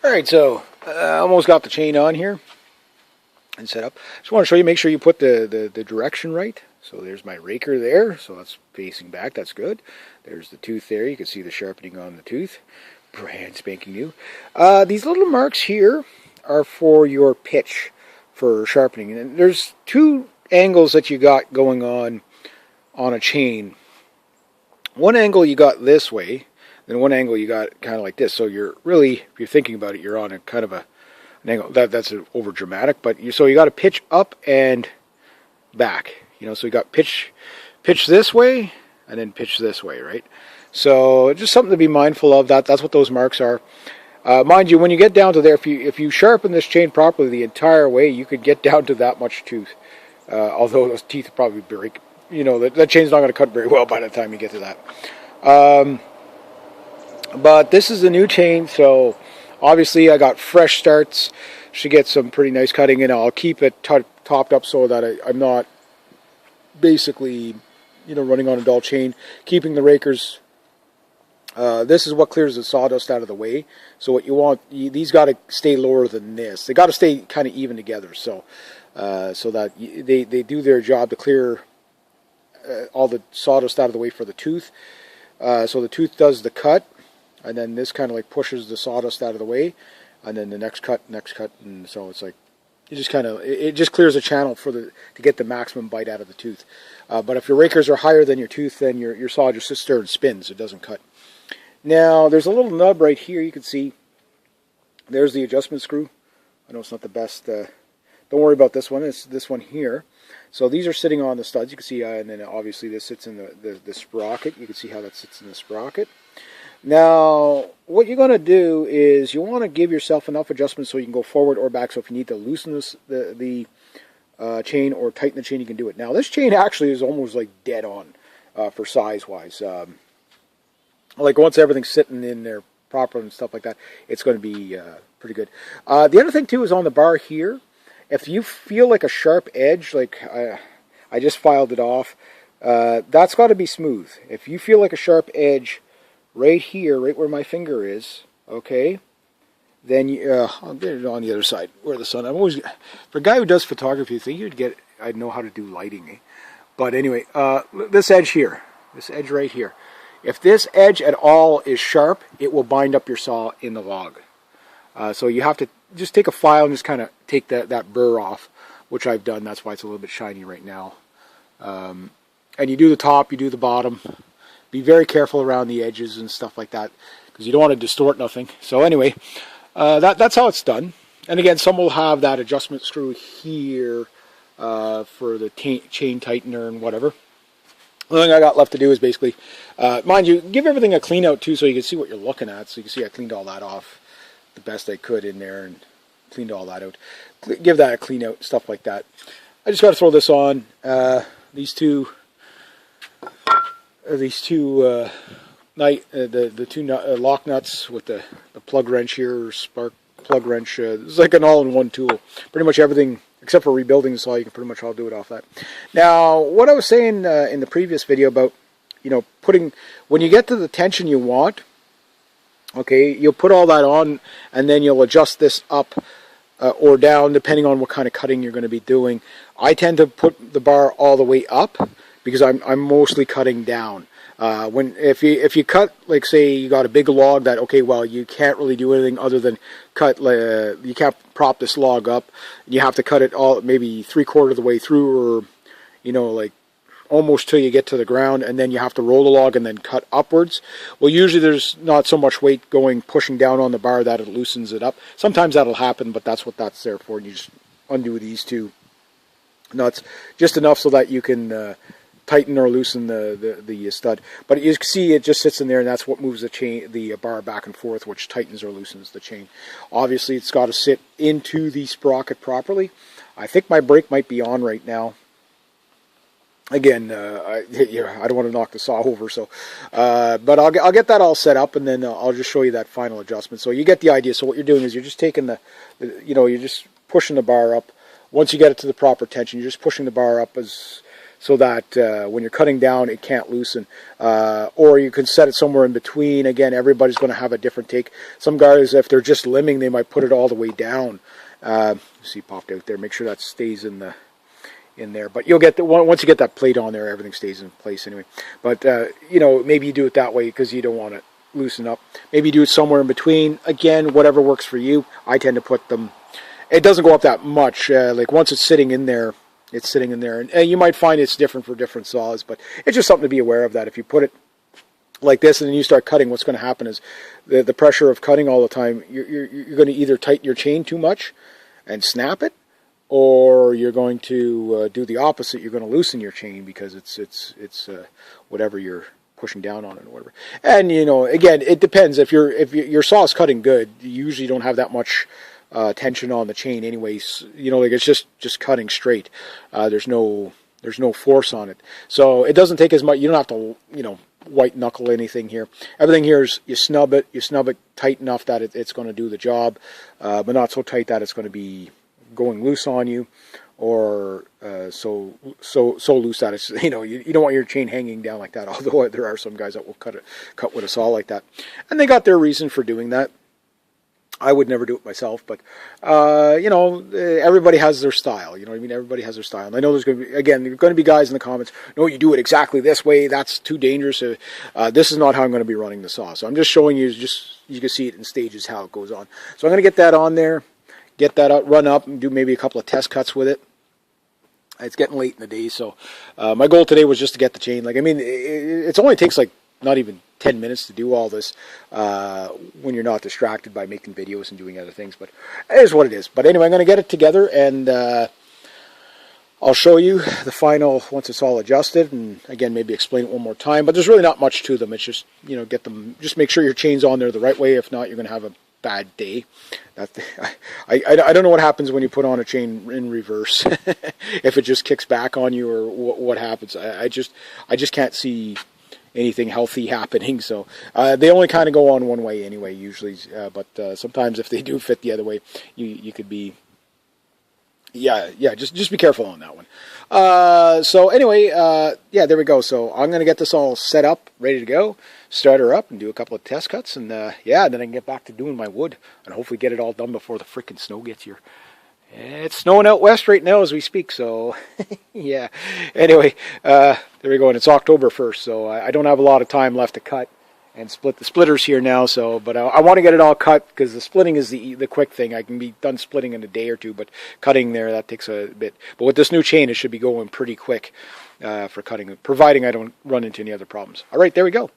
Alright, so I almost got the chain on here and set up. Just want to show you, make sure you put the direction right. So there's my raker there, so that's facing back, that's good. There's the tooth there, you can see the sharpening on the tooth. Brand spanking new. These little marks here are for your pitch for sharpening. And there's two angles that you got going on a chain. One angle you got this way, then one angle you got kind of like this. So you're really, if you're thinking about it, you're on a kind of an angle. That's over dramatic, but so you got to pitch up and back. So you got pitch this way and then pitch this way, right? So just something to be mindful of. That's what those marks are. Mind you, when you get down to there, if you sharpen this chain properly the entire way, you could get down to that much tooth. Although those teeth probably break. That chain's not going to cut very well by the time you get to that. But this is a new chain, so obviously I got fresh starts. Should get some pretty nice cutting, and I'll keep it topped up so that I'm not basically, running on a dull chain. Keeping the rakers. This is what clears the sawdust out of the way. So what you want, these got to stay lower than this. They got to stay kind of even together, so that they do their job to clear all the sawdust out of the way for the tooth. So the tooth does the cut, and then this kind of like pushes the sawdust out of the way, and then the next cut, and so it's like it just clears a channel to get the maximum bite out of the tooth. But if your rakers are higher than your tooth, then your saw just sits there and spins. It doesn't cut. Now there's a little nub right here. You can see there's the adjustment screw. I know it's not the best. Don't worry about this one. It's this one here. So these are sitting on the studs. You can see, and then obviously this sits in the sprocket. You can see how that sits in the sprocket. Now, what you're going to do is you want to give yourself enough adjustment so you can go forward or back. So if you need to loosen the chain or tighten the chain, you can do it. Now, this chain actually is almost like dead on for size-wise. Like once everything's sitting in there proper and stuff like that, it's going to be pretty good. The other thing, too, is on the bar here. If you feel like a sharp edge, like I just filed it off, that's got to be smooth. If you feel like a sharp edge right here, right where my finger is, okay, then I'll get it on the other side where the sun. I'm always, for a guy who does photography, you think I'd know how to do lighting, eh? But anyway, this edge here, this edge right here, if this edge at all is sharp, it will bind up your saw in the log. So you have to just take a file and just kind of take that burr off, which I've done. That's why it's a little bit shiny right now. And you do the top, you do the bottom. Be very careful around the edges and stuff like that, because you don't want to distort nothing. So anyway, that's how it's done. And again, some will have that adjustment screw here for the chain tightener and whatever. The only thing I got left to do is basically, mind you, give everything a clean out too, so you can see what you're looking at. So you can see I cleaned all that off the best I could in there and cleaned all that out. Give that a clean out, stuff like that. I just got to throw this on. These two lock nuts with the plug wrench here, spark plug wrench. It's like an all-in-one tool. Pretty much everything except for rebuilding the saw, you can pretty much all do it off that. Now, what I was saying in the previous video about, when you get to the tension you want, okay, you'll put all that on, and then you'll adjust this up or down depending on what kind of cutting you're going to be doing. I tend to put the bar all the way up because I'm mostly cutting down. If you cut, like say you got a big log that, okay, well, you can't really do anything other than cut, you can't prop this log up, you have to cut it all maybe 3/4 of the way through, or like almost till you get to the ground, and then you have to roll the log and then cut upwards. Well, usually there's not so much weight pushing down on the bar that it loosens it up. Sometimes that'll happen, but that's what that's there for, and you just undo these two nuts just enough so that you can tighten or loosen the stud. But you can see it just sits in there, and that's what moves the bar back and forth, which tightens or loosens the chain. Obviously, it's got to sit into the sprocket properly. I think my brake might be on right now. Again, I don't want to knock the saw over, so but I'll get that all set up, and then I'll just show you that final adjustment. So you get the idea. So what you're doing is you're just taking you're just pushing the bar up. Once you get it to the proper tension, you're just pushing the bar up as so that when you're cutting down, it can't loosen. Or you can set it somewhere in between. Again, everybody's going to have a different take. Some guys, if they're just limbing, they might put it all the way down. See, popped out there. Make sure that stays in there. But you'll get once you get that plate on there, everything stays in place anyway. But maybe you do it that way because you don't want to loosen up. Maybe do it somewhere in between. Again, whatever works for you. I tend to put them. It doesn't go up that much. Like once it's sitting in there, it's sitting in there, and you might find it's different for different saws. But it's just something to be aware of, that if you put it like this and then you start cutting, what's going to happen is the pressure of cutting all the time. You're going to either tighten your chain too much and snap it, or you're going to do the opposite. You're going to loosen your chain because it's whatever you're pushing down on it or whatever. And again, it depends. If your saw is cutting good, you usually don't have that much tension on the chain anyways. Like it's just cutting straight. There's no force on it, so it doesn't take as much. You don't have to white knuckle anything here. Everything here is you snub it tight enough that it's going to do the job, but not so tight that it's going to be going loose on you, or so loose that it's you don't want your chain hanging down like that. Although there are some guys that will cut with a saw like that, and they got their reason for doing that. I would never do it myself, but everybody has their style. You know what I mean? Everybody has their style. And I know there's going to be guys in the comments. No, you do it exactly this way. That's too dangerous. This is not how I'm going to be running the saw. So I'm just showing you. You can see it in stages how it goes on. So I'm going to get that on there, get that out, run up, and do maybe a couple of test cuts with it. It's getting late in the day, so my goal today was just to get the chain. It only takes not even 10 minutes to do all this when you're not distracted by making videos and doing other things, but it is what it is. But anyway, I'm going to get it together, and I'll show you the final once it's all adjusted, and again, maybe explain it one more time. But there's really not much to them. It's just get them, just make sure your chain's on there the right way. If not, you're going to have a bad day. I don't know what happens when you put on a chain in reverse. If it just kicks back on you, or what happens. I just can't see anything healthy happening. So they only kind of go on one way anyway, usually. But sometimes if they do fit the other way, you could be. Yeah. Just be careful on that one. So anyway, there we go. So I'm going to get this all set up, ready to go, start her up, and do a couple of test cuts, and then I can get back to doing my wood, and hopefully get it all done before the freaking snow gets here. It's snowing out west right now as we speak, so yeah. Anyway, there we go, and it's October 1st, so I don't have a lot of time left to cut and split. The splitter's here now, so but I want to get it all cut, because the splitting is the quick thing. I can be done splitting in a day or two, but cutting there, that takes a bit. But with this new chain, it should be going pretty quick for cutting, providing I don't run into any other problems. All right, there we go.